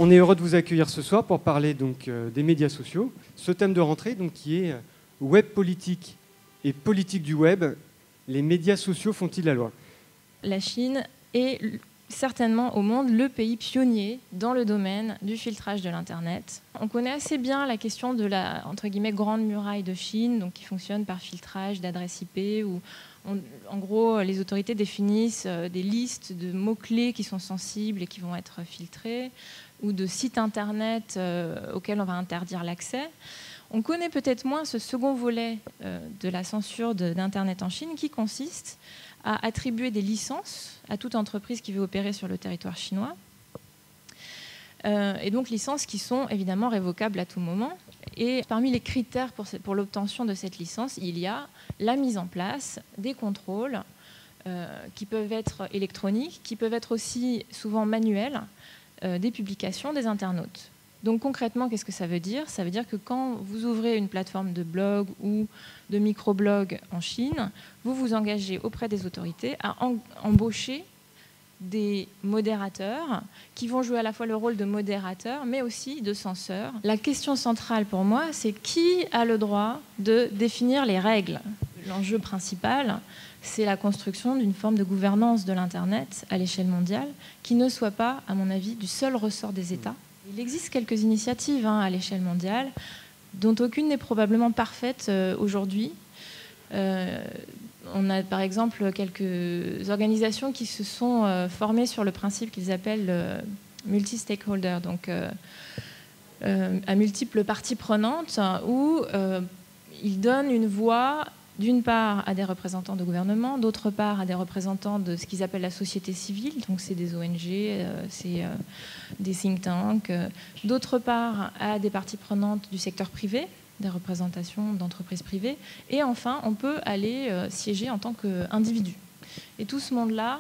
On est heureux de vous accueillir ce soir pour parler donc des médias sociaux. Ce thème de rentrée donc, qui est web politique et politique du web. Les médias sociaux font-ils la loi? La Chine est certainement au monde le pays pionnier dans le domaine du filtrage de l'Internet. On connaît assez bien la question de la entre guillemets, grande muraille de Chine, donc qui fonctionne par filtrage d'adresses IP, où en gros les autorités définissent des listes de mots-clés qui sont sensibles et qui vont être filtrés, ou de sites Internet auxquels on va interdire l'accès. On connaît peut-être moins ce second volet de la censure d'Internet en Chine, qui consiste à attribuer des licences à toute entreprise qui veut opérer sur le territoire chinois. Et donc licences qui sont évidemment révocables à tout moment. Et parmi les critères pour l'obtention de cette licence, il y a la mise en place des contrôles qui peuvent être électroniques, qui peuvent être aussi souvent manuels, des publications des internautes. Donc concrètement, qu'est-ce que ça veut dire? Ça veut dire que quand vous ouvrez une plateforme de blog ou de microblog en Chine, vous vous engagez auprès des autorités à embaucher des modérateurs qui vont jouer à la fois le rôle de modérateur mais aussi de censeur. La question centrale pour moi, c'est qui a le droit de définir les règles? L'enjeu principal, c'est la construction d'une forme de gouvernance de l'Internet à l'échelle mondiale qui ne soit pas, à mon avis, du seul ressort des États. Il existe quelques initiatives à l'échelle mondiale, dont aucune n'est probablement parfaite aujourd'hui. On a par exemple quelques organisations qui se sont formées sur le principe qu'ils appellent multi-stakeholder, donc à multiples parties prenantes, où ils donnent une voix d'une part à des représentants de gouvernement, d'autre part à des représentants de ce qu'ils appellent la société civile, donc c'est des ONG, c'est des think tanks, d'autre part à des parties prenantes du secteur privé, des représentations d'entreprises privées, et enfin on peut aller siéger en tant qu'individu. Et tout ce monde-là,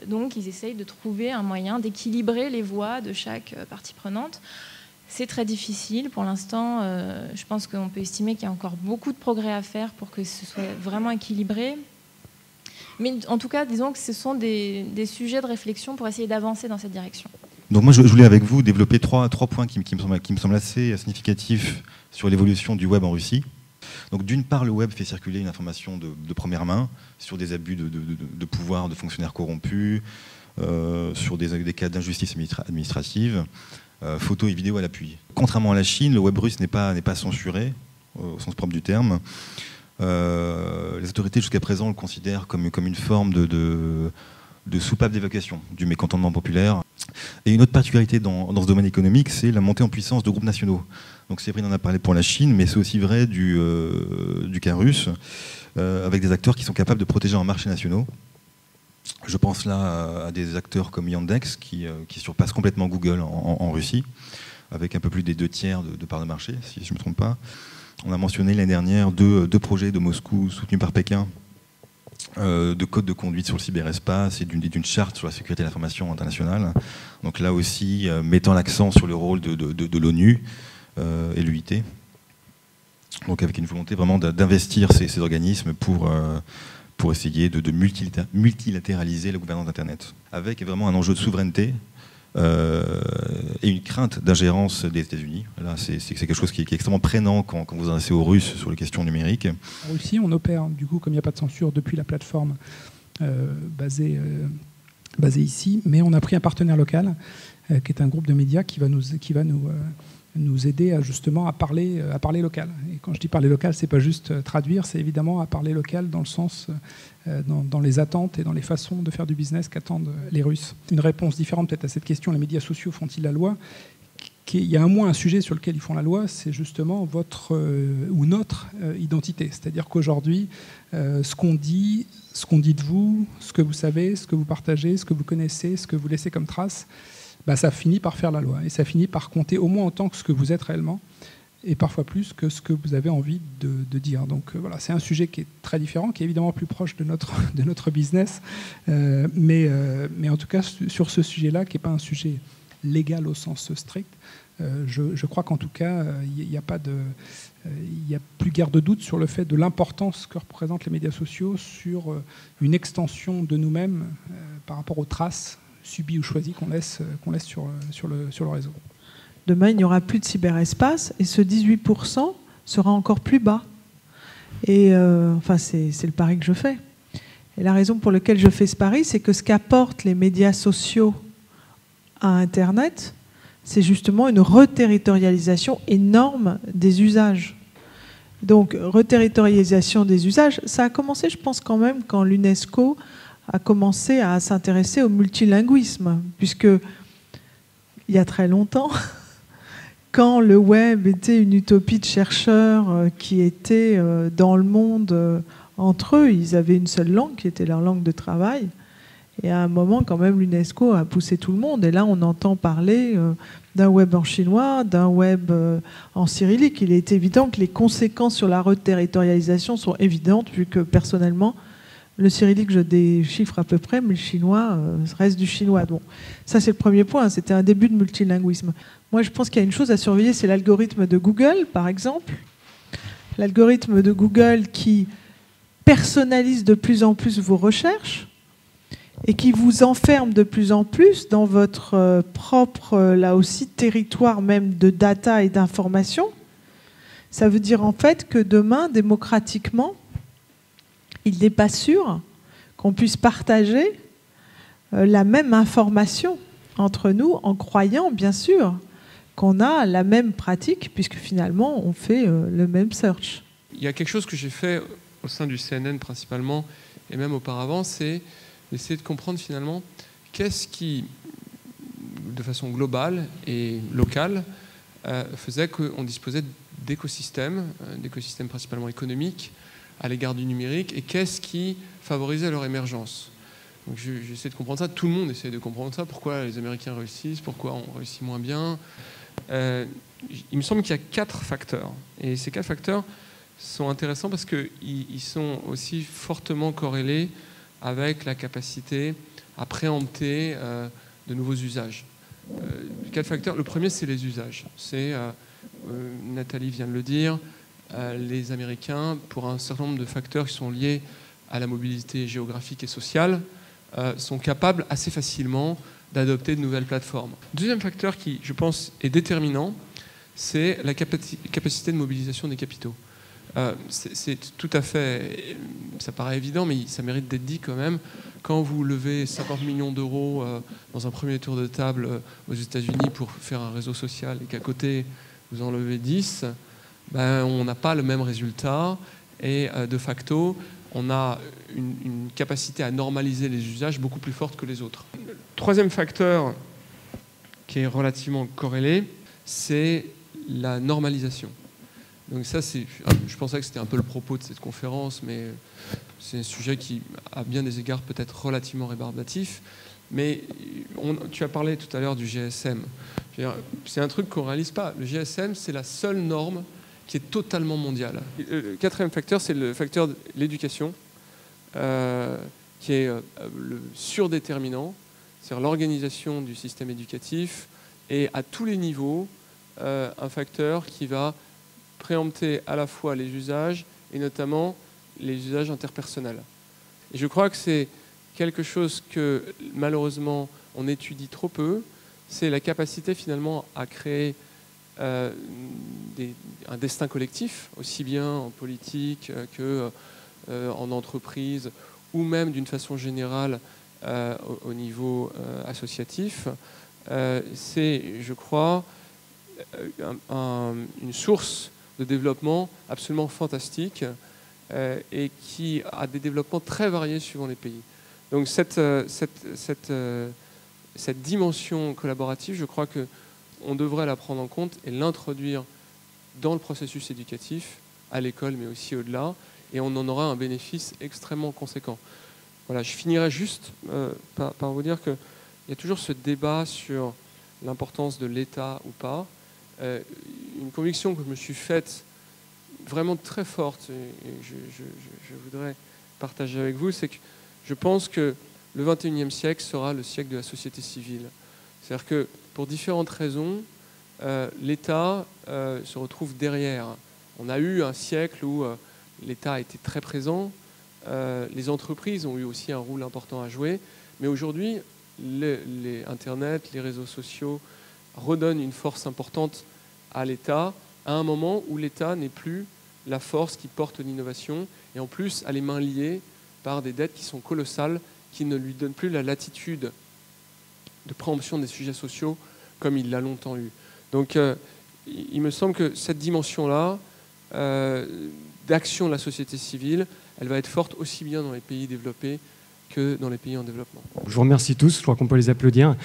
donc ils essayent de trouver un moyen d'équilibrer les voix de chaque partie prenante. C'est très difficile. Pour l'instant, je pense qu'on peut estimer qu'il y a encore beaucoup de progrès à faire pour que ce soit vraiment équilibré. Mais en tout cas, disons que ce sont des sujets de réflexion pour essayer d'avancer dans cette direction. Donc moi, je voulais avec vous développer trois points qui me semblent assez significatifs sur l'évolution du web en Russie. Donc d'une part, le web fait circuler une information de première main sur des abus de pouvoir de fonctionnaires corrompus, sur des cas d'injustice administrative, photos et vidéos à l'appui. Contrairement à la Chine, le web russe n'est pas censuré, au sens propre du terme. Les autorités jusqu'à présent le considèrent comme une forme de soupape d'évacuation du mécontentement populaire. Et une autre particularité dans ce domaine économique, c'est la montée en puissance de groupes nationaux. Donc Séverine en a parlé pour la Chine, mais c'est aussi vrai du cas russe, avec des acteurs qui sont capables de protéger un marché nationaux. Je pense là à des acteurs comme Yandex qui surpassent complètement Google en Russie, avec un peu plus des 2/3 de part de marché, si je ne me trompe pas. On a mentionné l'année dernière deux projets de Moscou soutenus par Pékin, de code de conduite sur le cyberespace et d'une charte sur la sécurité de l'information internationale. Donc là aussi, mettant l'accent sur le rôle de l'ONU et l'UIT. Donc avec une volonté vraiment d'investir ces organismes pour essayer de multilatéraliser la gouvernance d'Internet, avec vraiment un enjeu de souveraineté et une crainte d'ingérence des États-Unis. Là, c'est quelque chose qui est extrêmement prégnant quand vous adressez aux Russes sur les questions numériques. En Russie, on opère, du coup, comme il n'y a pas de censure, depuis la plateforme basée ici, mais on a pris un partenaire local, qui est un groupe de médias qui va nous aider justement à parler local. Et quand je dis parler local, c'est pas juste traduire, c'est évidemment à parler local dans le sens, dans les attentes et dans les façons de faire du business qu'attendent les Russes. Une réponse différente peut-être à cette question, les médias sociaux font-ils la loi? Il y a un sujet sur lequel ils font la loi, c'est justement votre ou notre identité. C'est-à-dire qu'aujourd'hui, ce qu'on dit de vous, ce que vous savez, ce que vous partagez, ce que vous connaissez, ce que vous laissez comme trace, ça finit par faire la loi. Et ça finit par compter au moins autant que ce que vous êtes réellement, et parfois plus que ce que vous avez envie de dire. Donc voilà, c'est un sujet qui est très différent, qui est évidemment plus proche de notre business, mais en tout cas, sur ce sujet-là, qui n'est pas un sujet légal au sens strict, je crois qu'en tout cas, il n'y a plus guère de doute sur le fait de l'importance que représentent les médias sociaux sur une extension de nous-mêmes par rapport aux traces subis ou choisis qu'on laisse sur le réseau. Demain, il n'y aura plus de cyberespace et ce 18% sera encore plus bas. Et enfin, c'est le pari que je fais. Et la raison pour laquelle je fais ce pari, c'est que ce qu'apportent les médias sociaux à Internet, c'est justement une reterritorialisation énorme des usages. Donc, reterritorialisation des usages, ça a commencé, je pense, quand même, quand l'UNESCO a commencé à s'intéresser au multilinguisme, puisque il y a très longtemps, quand le web était une utopie de chercheurs qui étaient dans le monde entre eux, ils avaient une seule langue qui était leur langue de travail. Et à un moment, quand même, l'UNESCO a poussé tout le monde. Et là, on entend parler d'un web en chinois, d'un web en cyrillique. Il est évident que les conséquences sur la reterritorialisation sont évidentes, vu que personnellement, le cyrillique, je déchiffre à peu près, mais le chinois reste du chinois. Bon, ça, c'est le premier point. C'était un début de multilinguisme. Moi, je pense qu'il y a une chose à surveiller, c'est l'algorithme de Google, par exemple. L'algorithme de Google qui personnalise de plus en plus vos recherches et qui vous enferme de plus en plus dans votre propre, là aussi, territoire même de data et d'information. Ça veut dire en fait que demain, démocratiquement, il n'est pas sûr qu'on puisse partager la même information entre nous en croyant, bien sûr, qu'on a la même pratique, puisque finalement, on fait le même search. Il y a quelque chose que j'ai fait au sein du CNN principalement, et même auparavant, c'est d'essayer de comprendre finalement qu'est-ce qui, de façon globale et locale, faisait qu'on disposait d'écosystèmes principalement économiques, à l'égard du numérique, et qu'est-ce qui favorisait leur émergence. Donc j'essaie de comprendre ça, tout le monde essaie de comprendre ça, pourquoi les Américains réussissent, pourquoi on réussit moins bien. Il me semble qu'il y a 4 facteurs, et ces 4 facteurs sont intéressants parce qu'ils sont aussi fortement corrélés avec la capacité à préempter de nouveaux usages. 4 facteurs, le premier c'est les usages, c'est, Nathalie vient de le dire, les Américains, pour un certain nombre de facteurs qui sont liés à la mobilité géographique et sociale, sont capables assez facilement d'adopter de nouvelles plateformes. Deuxième facteur qui, je pense, est déterminant, c'est la capacité de mobilisation des capitaux. C'est tout à fait, ça paraît évident, mais ça mérite d'être dit quand même. Quand vous levez 50 millions d'euros dans un premier tour de table aux États-Unis pour faire un réseau social et qu'à côté vous en levez 10, ben, on n'a pas le même résultat et de facto, on a une capacité à normaliser les usages beaucoup plus forte que les autres. Le troisième facteur qui est relativement corrélé, c'est la normalisation. Donc ça, je pensais que c'était un peu le propos de cette conférence, mais c'est un sujet qui, à bien des égards, peut être relativement rébarbatif. Mais tu as parlé tout à l'heure du GSM. C'est un truc qu'on ne réalise pas. Le GSM, c'est la seule norme qui est totalement mondiale. Le quatrième facteur, c'est le facteur de l'éducation, qui est le surdéterminant, c'est-à-dire l'organisation du système éducatif, et à tous les niveaux, un facteur qui va préempter à la fois les usages et notamment les usages interpersonnels. Et je crois que c'est quelque chose que malheureusement on étudie trop peu, c'est la capacité finalement à créer un destin collectif, aussi bien en politique qu'en entreprise ou même d'une façon générale au niveau associatif. C'est, je crois, une source de développement absolument fantastique et qui a des développements très variés suivant les pays. Donc cette dimension collaborative, je crois qu'on devrait la prendre en compte et l'introduire dans le processus éducatif, à l'école mais aussi au-delà, et on en aura un bénéfice extrêmement conséquent. Voilà, je finirai juste par vous dire qu'il y a toujours ce débat sur l'importance de l'État ou pas. Une conviction que je me suis faite vraiment très forte, et je voudrais partager avec vous, c'est que je pense que le XXIe siècle sera le siècle de la société civile. C'est-à-dire que pour différentes raisons, l'État se retrouve derrière. On a eu un siècle où l'État a été très présent, les entreprises ont eu aussi un rôle important à jouer, mais aujourd'hui, Internet, les réseaux sociaux redonnent une force importante à l'État, à un moment où l'État n'est plus la force qui porte l'innovation, et en plus a les mains liées par des dettes qui sont colossales, qui ne lui donnent plus la latitude de préemption des sujets sociaux comme il l'a longtemps eu. Donc il me semble que cette dimension-là d'action de la société civile, elle va être forte aussi bien dans les pays développés que dans les pays en développement. Je vous remercie tous, je crois qu'on peut les applaudir.